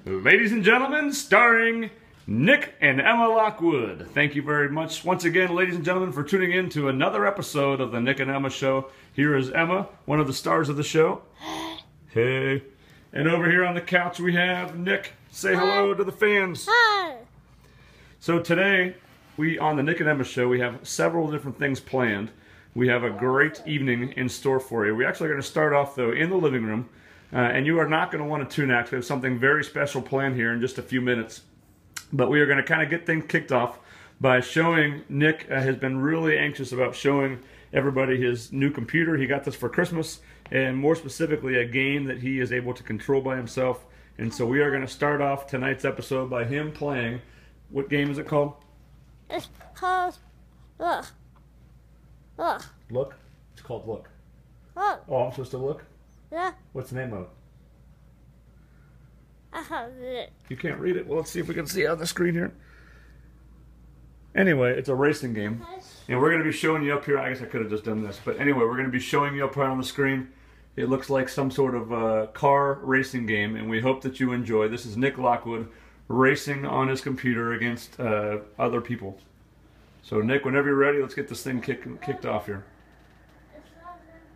Ladies and gentlemen, starring Nick and Emma Lockwood. Thank you very much once again, ladies and gentlemen, for tuning in to another episode of the Nick and Emma Show. Here is Emma, one of the stars of the show. Hey. And over here on the couch we have Nick. Say hello to the fans. Hi. So today, on the Nick and Emma Show, we have several different things planned. We have a great evening in store for you. We're actually going to start off, though, in the living room. And you are not going to want to tune out. We have something very special planned here in just a few minutes. But we are going to kind of get things kicked off by showing Nick has been really anxious about showing everybody his new computer. He got this for Christmas, and more specifically, a game that he is able to control by himself. And so we are going to start off tonight's episode by him playing. What game is it called? It's called Look. Look. Look? It's called Look. Look. Oh, I'm supposed to look? Yeah. What's the name of it? I have it. You can't read it? Well, let's see if we can see it on the screen here. Anyway, it's a racing game. And we're going to be showing you up here. I guess I could have just done this. But anyway, we're going to be showing you up here on the screen. It looks like some sort of car racing game. And we hope that you enjoy. This is Nick Lockwood racing on his computer against other people. So, Nick, whenever you're ready, let's get this thing kicked off here.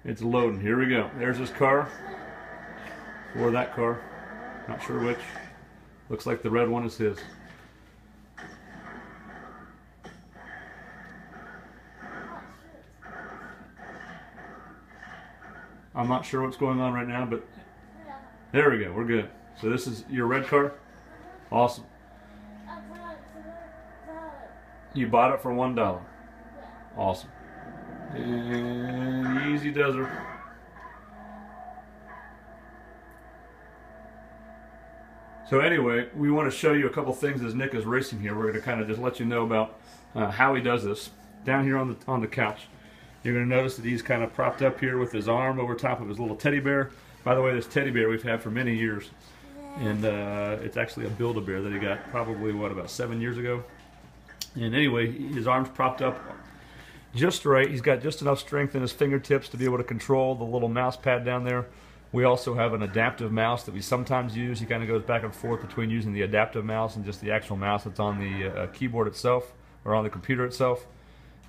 It's loading. Here we go. There's his car. Or that car. Not sure which. Looks like the red one is his. I'm not sure what's going on right now, but there we go. We're good. So this is your red car? Awesome. You bought it for $1. Awesome. And easy does her. So anyway, we want to show you a couple things as Nick is racing here. We're going to kind of just let you know about how he does this. Down here on the couch, you're going to notice that he's kind of propped up here with his arm over top of his little teddy bear. By the way, this teddy bear we've had for many years. And it's actually a Build-A-Bear that he got probably, what, about 7 years ago. And anyway, his arm's propped up just right. He's got just enough strength in his fingertips to be able to control the little mouse pad down there. We also have an adaptive mouse that we sometimes use. He kind of goes back and forth between using the adaptive mouse and just the actual mouse that's on the keyboard itself, or on the computer itself.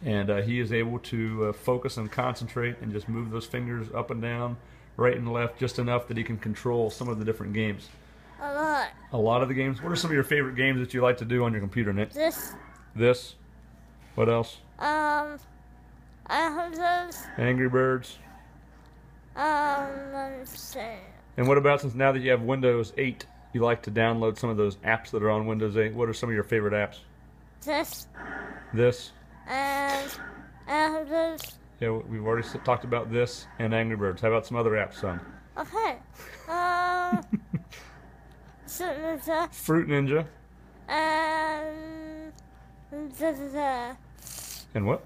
And he is able to focus and concentrate and just move those fingers up and down, right and left, just enough that he can control some of the different games. A lot. A lot of the games? What are some of your favorite games that you like to do on your computer, Nick? This? What else? I have those. Angry Birds? Let's see. And what about, since now that you have Windows 8, you like to download some of those apps that are on Windows 8? What are some of your favorite apps? This? And those. Yeah, we've already talked about this and Angry Birds. How about some other apps, son? Okay. Fruit Ninja. And And what?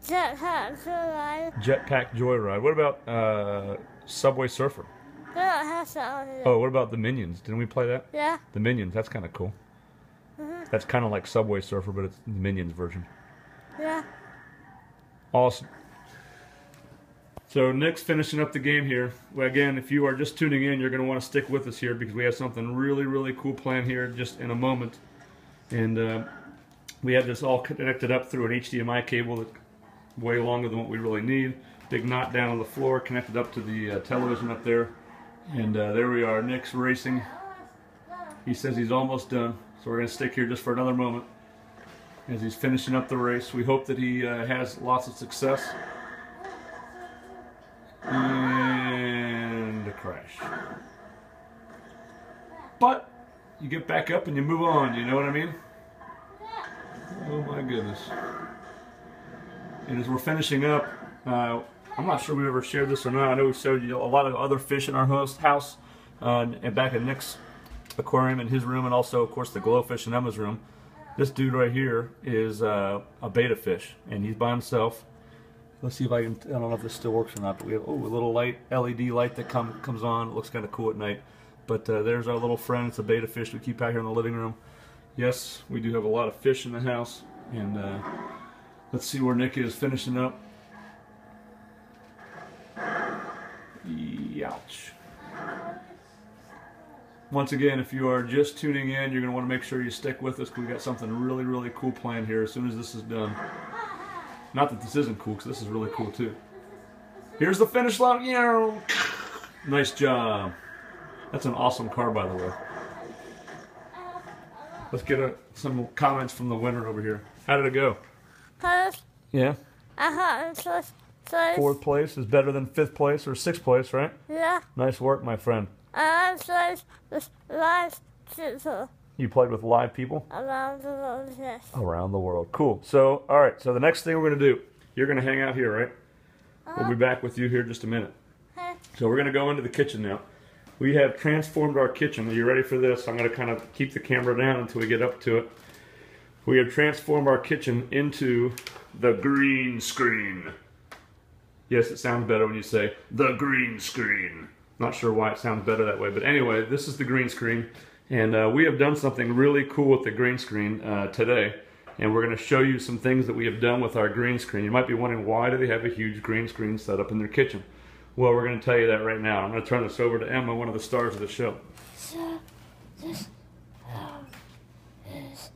Jetpack Joyride. Jetpack Joyride. What about Subway Surfer? They don't have that on it. Oh, what about the Minions? Didn't we play that? Yeah. The Minions, that's kind of cool. That's kind of like Subway Surfer, but it's the Minions version. Yeah. Awesome. So Nick's finishing up the game here. Well, again, if you are just tuning in, you're going to want to stick with us here because we have something really, really cool planned here just in a moment. And we have this all connected up through an HDMI cable that's way longer than what we really need. Big knot down on the floor, connected up to the television up there. And there we are. Nick's racing. He says he's almost done. So we're going to stick here just for another moment as he's finishing up the race. We hope that he has lots of success. And a crash. But you get back up and you move on, you know what I mean? Oh my goodness. And as we're finishing up, I'm not sure we've ever shared this or not. I know we showed you a lot of other fish in our house and back at Nick's aquarium in his room, and also, of course, the glowfish in Emma's room. This dude right here is a betta fish, and he's by himself. Let's see if I don't know if this still works or not, but we have a little light, LED light that comes on. It looks kind of cool at night. But there's our little friend. It's a betta fish we keep out here in the living room. Yes, we do have a lot of fish in the house. And let's see where Nick is finishing up. Youch. Once again, if you are just tuning in, you're going to want to make sure you stick with us because we got something really, really cool planned here as soon as this is done. Not that this isn't cool, because this is really cool too. Here's the finish line. Nice job. That's an awesome car, by the way. Let's get some comments from the winner over here. How did it go? First, Yeah. I got first place. 4th place is better than 5th place or 6th place, right? Yeah. Nice work, my friend. And I played with live people You played with live people around the world. Yes. around the world. Cool. So, all right. So the next thing we're going to do, you're going to hang out here, right? We'll be back with you here in just a minute. Okay. So we're going to go into the kitchen now. We have transformed our kitchen. Are you ready for this? I'm going to kind of keep the camera down until we get up to it. We have transformed our kitchen into the green screen. Yes, it sounds better when you say the green screen. Not sure why it sounds better that way, but anyway, this is the green screen, and we have done something really cool with the green screen today, and we're going to show you some things that we have done with our green screen. You might be wondering, why do they have a huge green screen set up in their kitchen? Well, we're going to tell you that right now. I'm going to turn this over to Emma, one of the stars of the show. So this is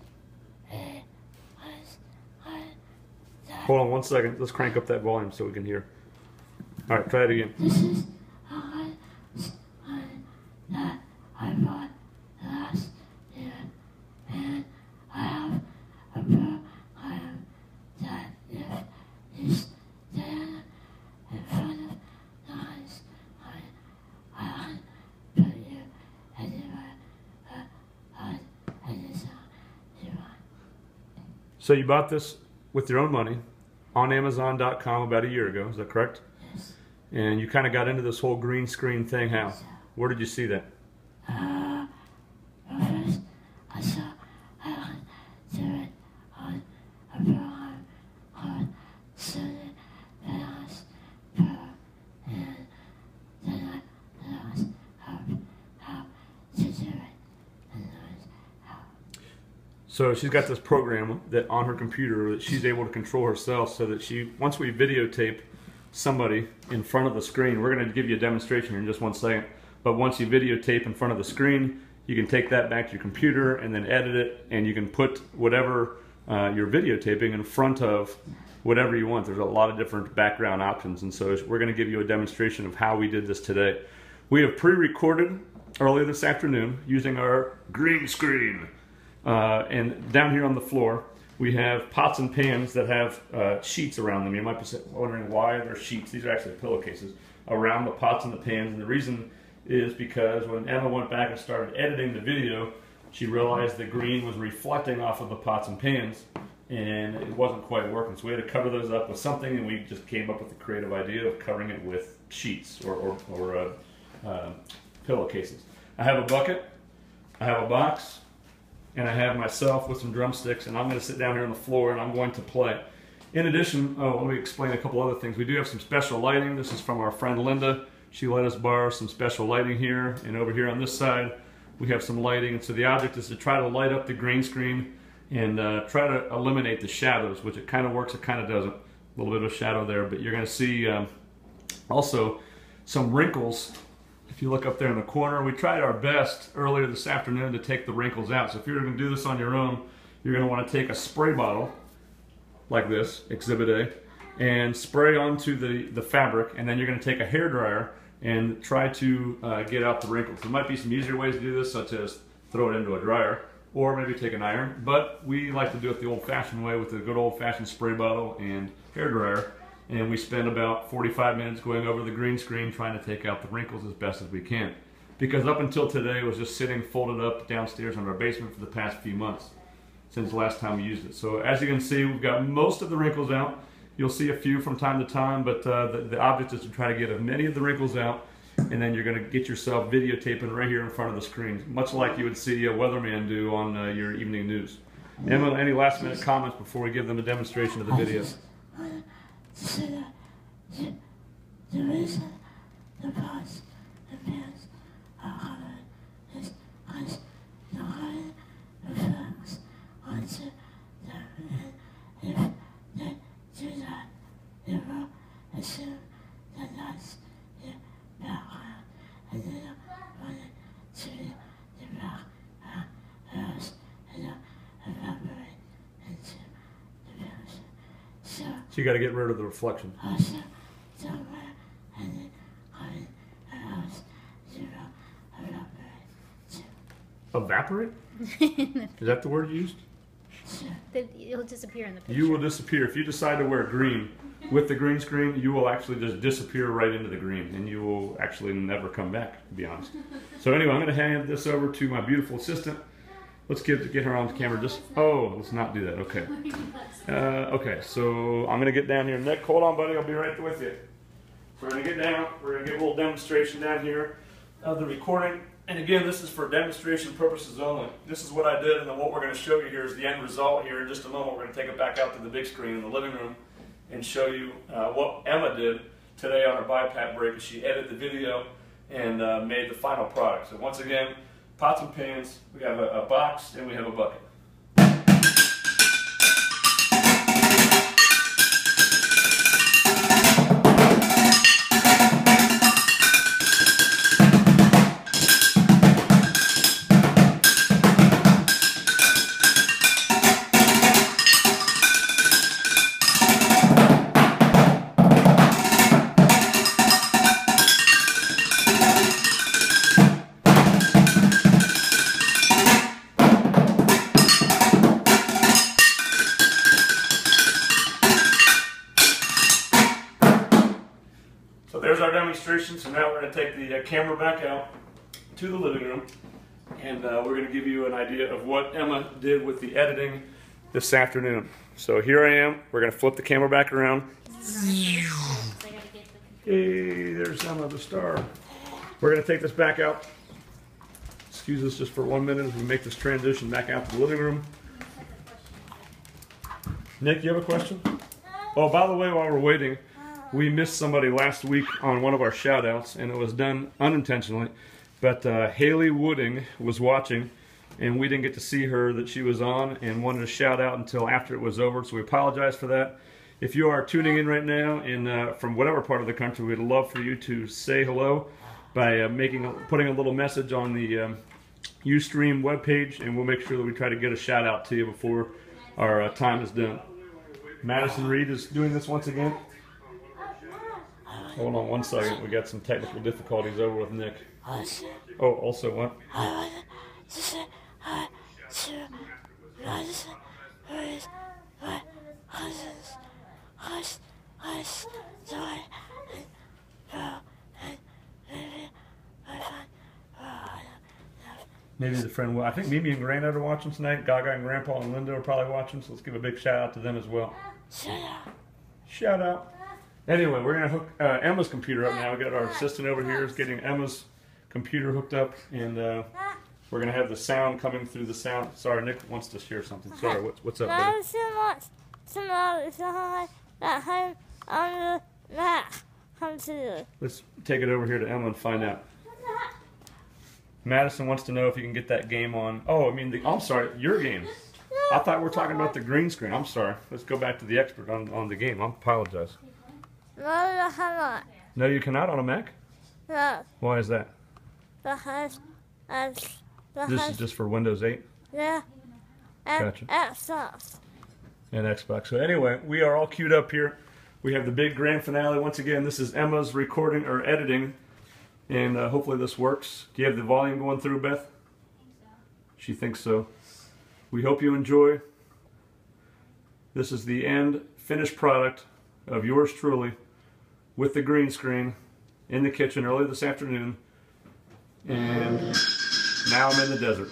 Hold on one second. Let's crank up that volume so we can hear. All right, try it again. this is that I bought last year, and I have a program that if you stand in front of nice, I put you anywhere anytime you want. So you bought this with your own money on Amazon.com about a year ago. Is that correct? Yes. And you kind of got into this whole green screen thing. How? Where did you see that? First, I saw I went to it on a program on Sunday Finance Pro, and then I learned how to do it, and learned how. So she's got this program that on her computer that she's able to control herself, so that once we videotape somebody in front of the screen, we're going to give you a demonstration here in just one second. But once you videotape in front of the screen, you can take that back to your computer and then edit it, and you can put whatever you're videotaping in front of whatever you want. There's a lot of different background options, and so we're going to give you a demonstration of how we did this today. We have pre-recorded earlier this afternoon using our green screen. And down here on the floor, we have pots and pans that have sheets around them. You might be wondering why they're sheets. These are actually pillowcases around the pots and the pans, and the reason is because when Emma went back and started editing the video, she realized the green was reflecting off of the pots and pans, and it wasn't quite working. So we had to cover those up with something, and we just came up with the creative idea of covering it with sheets or pillowcases. I have a bucket, I have a box, and I have myself with some drumsticks, and I'm going to sit down here on the floor and I'm going to play. In addition, let me explain a couple other things. We do have some special lighting. This is from our friend Linda. She let us borrow some special lighting here, and over here on this side we have some lighting. And so the object is to try to light up the green screen and try to eliminate the shadows, which it kind of works, it kind of doesn't. A little bit of shadow there, but you're going to see also some wrinkles. If you look up there in the corner, we tried our best earlier this afternoon to take the wrinkles out. So if you're going to do this on your own, you're going to want to take a spray bottle like this, Exhibit A, and spray onto the fabric, and then you're going to take a hairdryer and try to get out the wrinkles. There might be some easier ways to do this, such as throw it into a dryer, or maybe take an iron, but we like to do it the old-fashioned way with a good old-fashioned spray bottle and hairdryer. And we spend about 45 minutes going over the green screen trying to take out the wrinkles as best as we can. Because up until today, it was just sitting folded up downstairs in our basement for the past few months, since the last time we used it. So as you can see, we've got most of the wrinkles out. You'll see a few from time to time, but the object is to try to get as many of the wrinkles out, and then you're going to get yourself videotaping right here in front of the screen, much like you would see a weatherman do on your evening news. Emma, any last minute comments before we give them a demonstration of the video? So the reason the pots and pans are covered is because the light reflects onto them, and if they do that, it will assume that that's your background. So you got to get rid of the reflection. Also, somewhere, and then on a house, zero, evaporate. Evaporate? Is that the word you used? It'll disappear in the picture. You will disappear. If you decide to wear green with the green screen, you will actually just disappear right into the green, and you will actually never come back, to be honest. So anyway, I'm going to hand this over to my beautiful assistant. Let's get her on the camera. Let's not do that. Okay. Okay, so I'm going to get down here. Nick, hold on, buddy. I'll be right with you. So we're going to get down. We're going to get a little demonstration down here of the recording. And again, this is for demonstration purposes only. This is what I did, and then what we're going to show you here is the end result here. In just a moment, we're going to take it back out to the big screen in the living room and show you what Emma did today on her BiPAP break as she edited the video and made the final product. So once again, pots and pans, we have a box, and we have a bucket. So there's our demonstration. So now we're going to take the camera back out to the living room, and we're going to give you an idea of what Emma did with the editing this afternoon. So here I am. We're going to flip the camera back around. Hey, there's Emma, the star. We're going to take this back out. Excuse us just for 1 minute as we make this transition back out to the living room. Nick, you have a question? Oh, by the way, while we're waiting, we missed somebody last week on one of our shout-outs, and it was done unintentionally. But Haley Wooding was watching, and we didn't get to see her that she was on and wanted to shout out until after it was over, so we apologize for that. If you are tuning in right now and from whatever part of the country, we'd love for you to say hello by putting a little message on the Ustream webpage, and we'll make sure that we try to get a shout-out to you before our time is done. Madison Reed is doing this once again. Hold on 1 second. We got some technical difficulties over with Nick. Oh, also what? Maybe the friend will. I think Mimi and Granddad are watching tonight. Gaga and Grandpa and Linda are probably watching, so let's give a big shout out to them as well. Shout out. Anyway, we're going to hook Emma's computer up now. We got our assistant over here is getting Emma's computer hooked up, and we're going to have the sound coming through the sound. Sorry, Nick wants to share something. Sorry, what's up, buddy? Let's take it over here to Emma and find out. Madison wants to know if you can get that game on. Oh, I mean, I'm sorry, your game. I thought we were talking about the green screen. I'm sorry. Let's go back to the expert on the game. I apologize. No, I cannot. No, you cannot on a Mac? No, Why is that? because This is just for Windows 8 yeah, and Gotcha. Xbox. and Xbox. So anyway, we are all queued up here. We have the big grand finale. Once again, this is Emma's recording or editing, and hopefully this works. Do you have the volume going through, Beth? She thinks so. We hope you enjoy. This is the end finished product of yours truly with the green screen in the kitchen early this afternoon, and now I'm in the desert.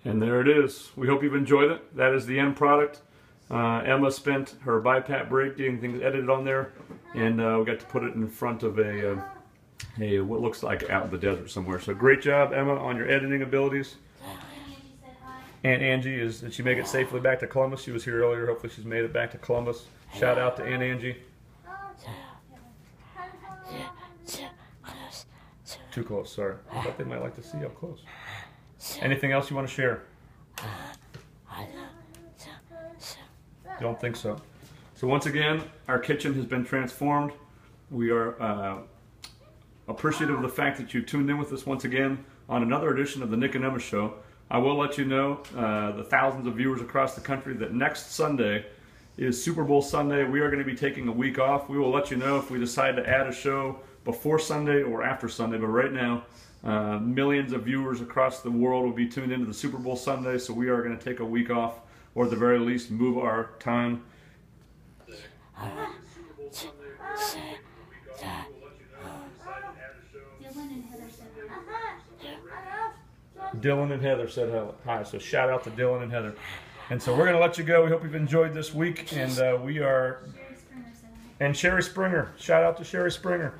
And there it is. We hope you've enjoyed it. That is the end product. Emma spent her BiPAP break getting things edited on there, and we got to put it in front of a what looks like out in the desert somewhere. So great job, Emma, on your editing abilities. Aunt Angie, did she make it safely back to Columbus? She was here earlier. Hopefully she's made it back to Columbus. Shout out to Aunt Angie. Too close, sorry. I thought they might like to see up close. Anything else you want to share? Don't think so. So once again, our kitchen has been transformed. We are appreciative of the fact that you tuned in with us once again on another edition of the Nick and Emma Show. I will let you know, the thousands of viewers across the country, that next Sunday is Super Bowl Sunday. We are going to be taking a week off. We will let you know if we decide to add a show before Sunday or after Sunday, but right now, millions of viewers across the world will be tuned into the Super Bowl Sunday, so we are going to take a week off, or at the very least move our time. Dylan and Heather said hi, so shout out to Dylan and Heather. And so we're going to let you go. We hope you've enjoyed this week, and we are... And Sherry Springer. Shout out to Sherry Springer.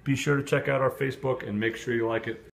Be sure to check out our Facebook and make sure you like it.